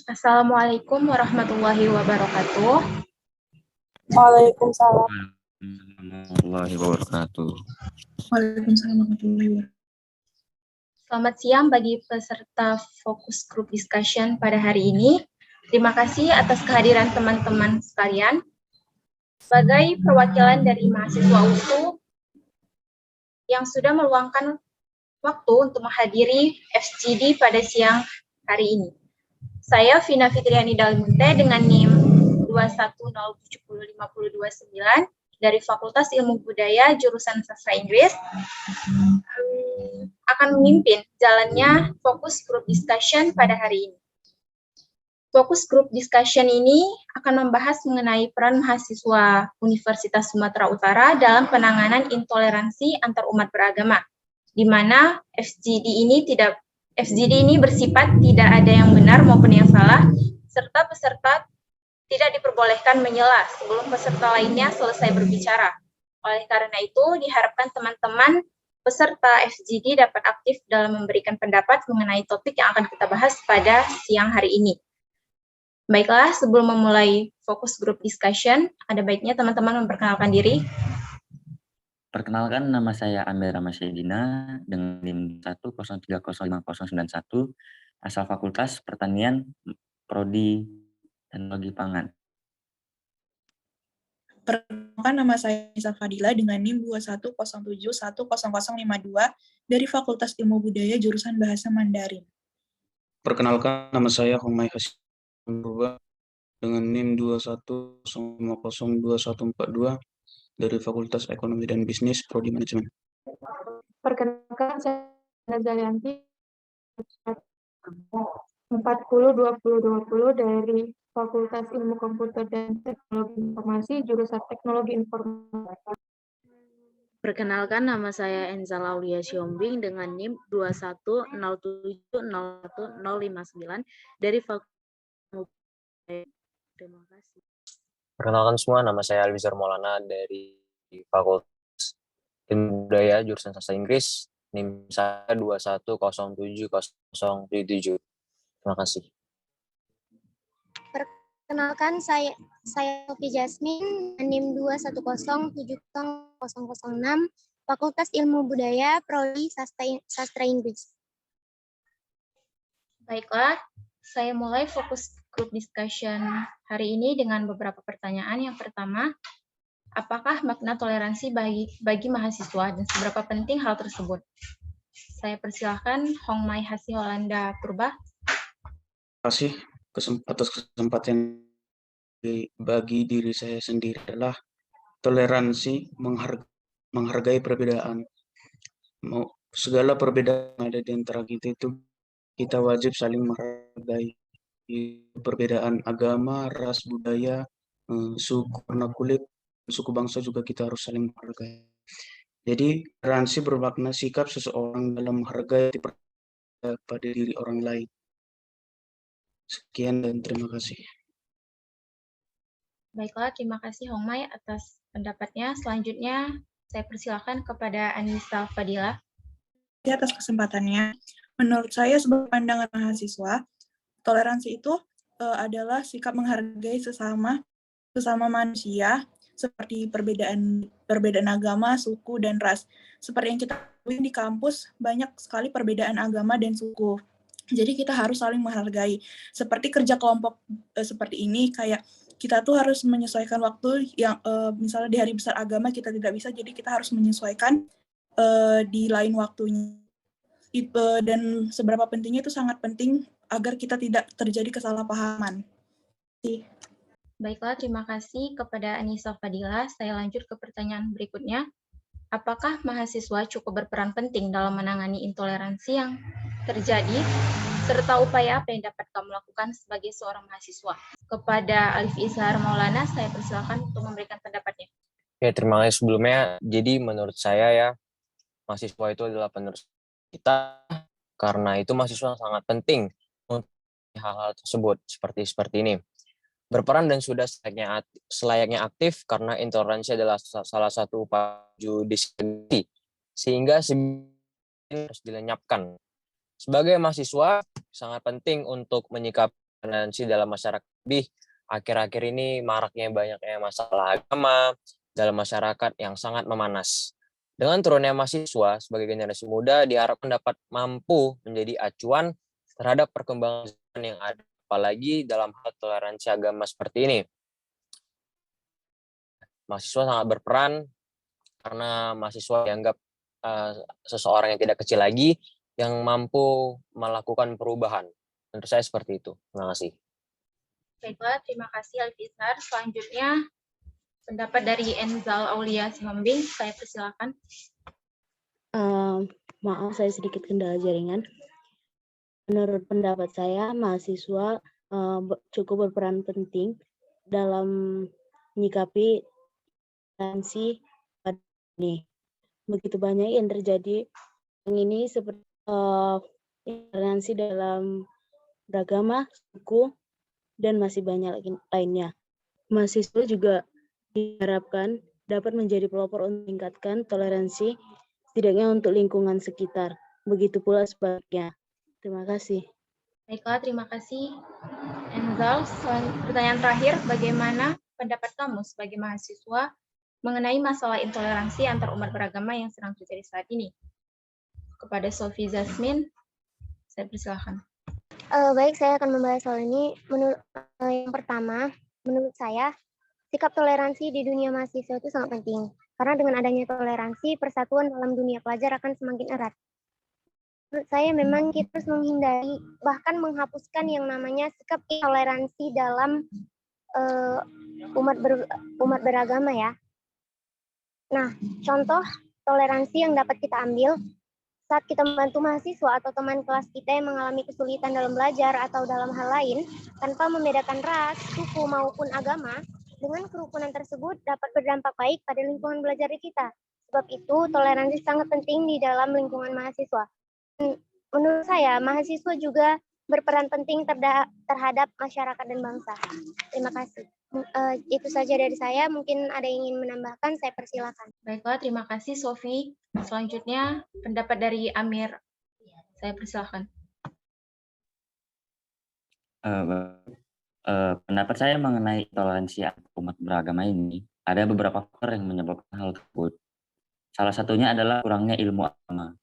Assalamualaikum warahmatullahi wabarakatuh. Waalaikumsalam. Warahmatullahi wabarakatuh. Waalaikumsalam warahmatullahi wabarakatuh. Selamat siang bagi peserta fokus group discussion pada hari ini. Terima kasih atas kehadiran teman-teman sekalian. Sebagai perwakilan dari mahasiswa USU yang sudah meluangkan waktu untuk menghadiri FGD pada siang hari ini. Saya Vina Fitriani Dalmunte dengan NIM 210705029 dari Fakultas Ilmu Budaya jurusan Sastra Inggris akan memimpin jalannya fokus group discussion pada hari ini. Fokus group discussion ini akan membahas mengenai peran mahasiswa Universitas Sumatera Utara dalam penanganan intoleransi antar umat beragama, di mana FGD ini bersifat tidak ada yang benar maupun yang salah, serta peserta tidak diperbolehkan menyela sebelum peserta lainnya selesai berbicara. Oleh karena itu, diharapkan teman-teman peserta FGD dapat aktif dalam memberikan pendapat mengenai topik yang akan kita bahas pada siang hari ini. Baiklah, sebelum memulai fokus group discussion, ada baiknya teman-teman memperkenalkan diri. Perkenalkan, nama saya Amir Ramasyidina dengan NIM 1030591, asal Fakultas Pertanian, Prodi Teknologi Pangan. Perkenalkan, nama saya Nisa Fadila dengan NIM 210710052 dari Fakultas Ilmu Budaya jurusan Bahasa Mandarin. Perkenalkan, nama saya Homai Hasim Purba dengan NIM 210502142 dari Fakultas Ekonomi dan Bisnis Prodi Manajemen. Perkenalkan, saya Nazalianti 402020 dari Fakultas Ilmu Komputer dan Teknologi Informasi jurusan Teknologi Informasi. Perkenalkan, nama saya Enza Laulia Siombing dengan NIM 210701059 dari Fakultas. Terima kasih. Perkenalkan semua, nama saya Alwizar Maulana dari Fakultas Ilmu Budaya jurusan Sastra Inggris, NIM saya 2107007. Terima kasih. Perkenalkan, saya Sofi Jasmine, NIM 210700006, Fakultas Ilmu Budaya, Prodi Sastra Inggris. Baiklah, saya mulai fokus group discussion hari ini dengan beberapa pertanyaan. Yang pertama, apakah makna toleransi bagi mahasiswa dan seberapa penting hal tersebut? Saya persilahkan Hongmai Hasi Holanda Purba. Terima kasih atas kesempatan bagi diri saya sendiri adalah toleransi, menghargai perbedaan. Segala perbedaan yang ada di antara kita itu kita wajib saling menghargai. Perbedaan agama, ras, budaya, suku, warna kulit, suku bangsa juga kita harus saling menghargai. Jadi toleransi bermakna sikap seseorang dalam menghargai pada diri orang lain. Sekian dan terima kasih. Baiklah, terima kasih Hongmai atas pendapatnya. Selanjutnya, saya persilakan kepada Anissa Fadila. Atas kesempatannya, menurut saya sebagai pandangan mahasiswa, toleransi itu adalah sikap menghargai sesama manusia, seperti perbedaan agama, suku, dan ras. Seperti yang kita ketahui di kampus, banyak sekali perbedaan agama dan suku. Jadi kita harus saling menghargai. Seperti kerja kelompok seperti ini, kayak kita tuh harus menyesuaikan waktu yang misalnya di hari besar agama kita tidak bisa, jadi kita harus menyesuaikan di lain waktunya. Dan seberapa pentingnya itu sangat penting agar kita tidak terjadi kesalahpahaman. Baiklah, terima kasih kepada Anissa Fadila. Saya lanjut ke pertanyaan berikutnya. Apakah mahasiswa cukup berperan penting dalam menangani intoleransi yang terjadi, serta upaya apa yang dapat kamu lakukan sebagai seorang mahasiswa? Kepada Alif Izhar Maulana, saya persilakan untuk memberikan pendapatnya. Ya, terima kasih sebelumnya. Jadi menurut saya ya, mahasiswa itu adalah penerus kita, karena itu mahasiswa sangat penting untuk hal-hal tersebut seperti ini. Berperan dan sudah selayaknya aktif karena intoleransi adalah salah satu upaya diskusi, sehingga harus dilenyapkan. Sebagai mahasiswa, sangat penting untuk menyikapi toleransi dalam masyarakat. Lebih akhir-akhir ini maraknya banyaknya masalah agama dalam masyarakat yang sangat memanas. Dengan turunnya mahasiswa sebagai generasi muda diharapkan dapat mampu menjadi acuan terhadap perkembangan yang ada, apalagi dalam hal toleransi agama seperti ini. Mahasiswa sangat berperan karena mahasiswa dianggap seseorang yang tidak kecil lagi yang mampu melakukan perubahan. Menurut saya seperti itu. Terima kasih. Baiklah, terima kasih Alfisar. Selanjutnya, pendapat dari Enzal Aulia Sihombing, saya persilakan. Maaf, saya sedikit kendala jaringan. Menurut pendapat saya, mahasiswa cukup berperan penting dalam menyikapi toleransi ini. Begitu banyak yang terjadi yang ini seperti intoleransi dalam beragama, suku, dan masih banyak lainnya. Mahasiswa juga diharapkan dapat menjadi pelopor untuk meningkatkan toleransi, setidaknya untuk lingkungan sekitar. Begitu pula sebaliknya. Terima kasih. Baiklah, terima kasih Enzal. Pertanyaan terakhir, bagaimana pendapat kamu sebagai mahasiswa mengenai masalah intoleransi antar umat beragama yang sedang terjadi saat ini? Kepada Sofi Zasmin, saya persilakan. Baik, saya akan membahas soal ini. Yang pertama, menurut saya, sikap toleransi di dunia mahasiswa itu sangat penting. Karena dengan adanya toleransi, persatuan dalam dunia pelajar akan semakin erat. Menurut saya memang kita harus menghindari, bahkan menghapuskan yang namanya sikap intoleransi dalam umat beragama ya. Nah, contoh toleransi yang dapat kita ambil saat kita membantu mahasiswa atau teman kelas kita yang mengalami kesulitan dalam belajar atau dalam hal lain, tanpa membedakan ras, suku, maupun agama, dengan kerukunan tersebut dapat berdampak baik pada lingkungan belajar kita. Sebab itu, toleransi sangat penting di dalam lingkungan mahasiswa. Menurut saya, mahasiswa juga berperan penting terhadap masyarakat dan bangsa. Terima kasih. Itu saja dari saya. Mungkin ada yang ingin menambahkan, saya persilakan. Baiklah, terima kasih Sofi. Selanjutnya, pendapat dari Amir. Saya persilakan. Pendapat saya mengenai toleransi umat beragama ini, ada beberapa faktor yang menyebabkan hal tersebut. Salah satunya adalah kurangnya ilmu agama.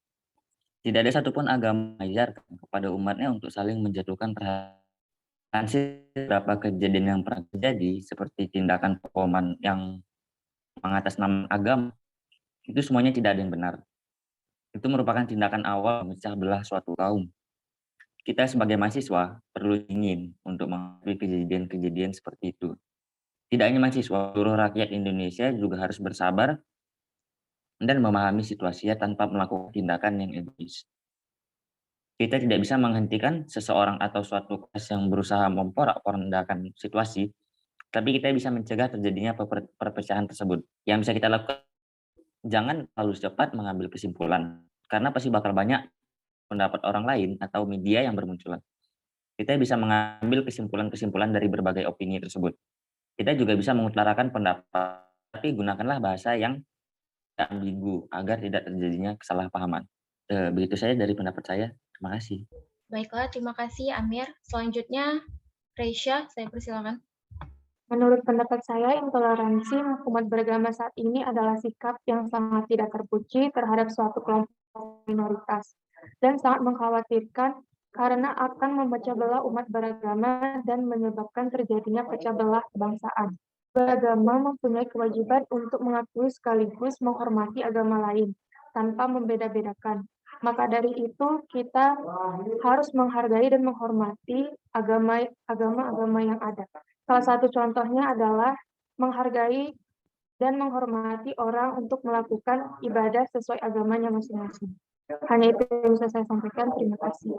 Tidak ada satupun agama mengajarkan kepada umatnya untuk saling menjatuhkan terhadap beberapa kejadian yang pernah terjadi, seperti tindakan pekoman yang mengatasnamakan agama, itu semuanya tidak ada yang benar. Itu merupakan tindakan awal memecah belah suatu kaum. Kita sebagai mahasiswa perlu ingin untuk menghadapi kejadian-kejadian seperti itu. Tidak hanya mahasiswa, seluruh rakyat Indonesia juga harus bersabar dan memahami situasinya tanpa melakukan tindakan yang egois. Kita tidak bisa menghentikan seseorang atau suatu kelas yang berusaha memporak-porandakan situasi, tapi kita bisa mencegah terjadinya perpecahan tersebut. Yang bisa kita lakukan, jangan terlalu cepat mengambil kesimpulan, karena pasti bakal banyak pendapat orang lain atau media yang bermunculan. Kita bisa mengambil kesimpulan-kesimpulan dari berbagai opini tersebut. Kita juga bisa mengutarakan pendapat, tapi gunakanlah bahasa yang ambigu agar tidak terjadinya kesalahpahaman. Begitu saja dari pendapat saya. Terima kasih. Baiklah, terima kasih Amir. Selanjutnya, Reisha, saya persilakan. Menurut pendapat saya, intoleransi umat beragama saat ini adalah sikap yang sangat tidak terpuji terhadap suatu kelompok minoritas dan sangat mengkhawatirkan karena akan memecah belah umat beragama dan menyebabkan terjadinya pecah belah kebangsaan. Beragama mempunyai kewajiban untuk mengakui sekaligus menghormati agama lain tanpa membeda-bedakan. Maka dari itu kita harus menghargai dan menghormati agama-agama yang ada. Salah satu contohnya adalah menghargai dan menghormati orang untuk melakukan ibadah sesuai agamanya masing-masing. Hanya itu yang bisa saya sampaikan. Terima kasih.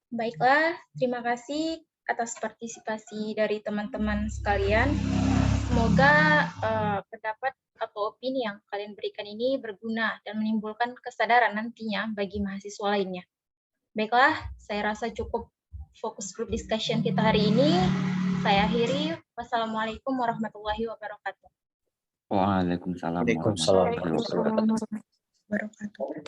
Baiklah, terima kasih atas partisipasi dari teman-teman sekalian. Semoga pendapat atau opini yang kalian berikan ini berguna dan menimbulkan kesadaran nantinya bagi mahasiswa lainnya. Baiklah, saya rasa cukup fokus group discussion kita hari ini. Saya akhiri. Wassalamualaikum warahmatullahi wabarakatuh. Waalaikumsalam Waalaikumsalam warahmatullahi wabarakatuh.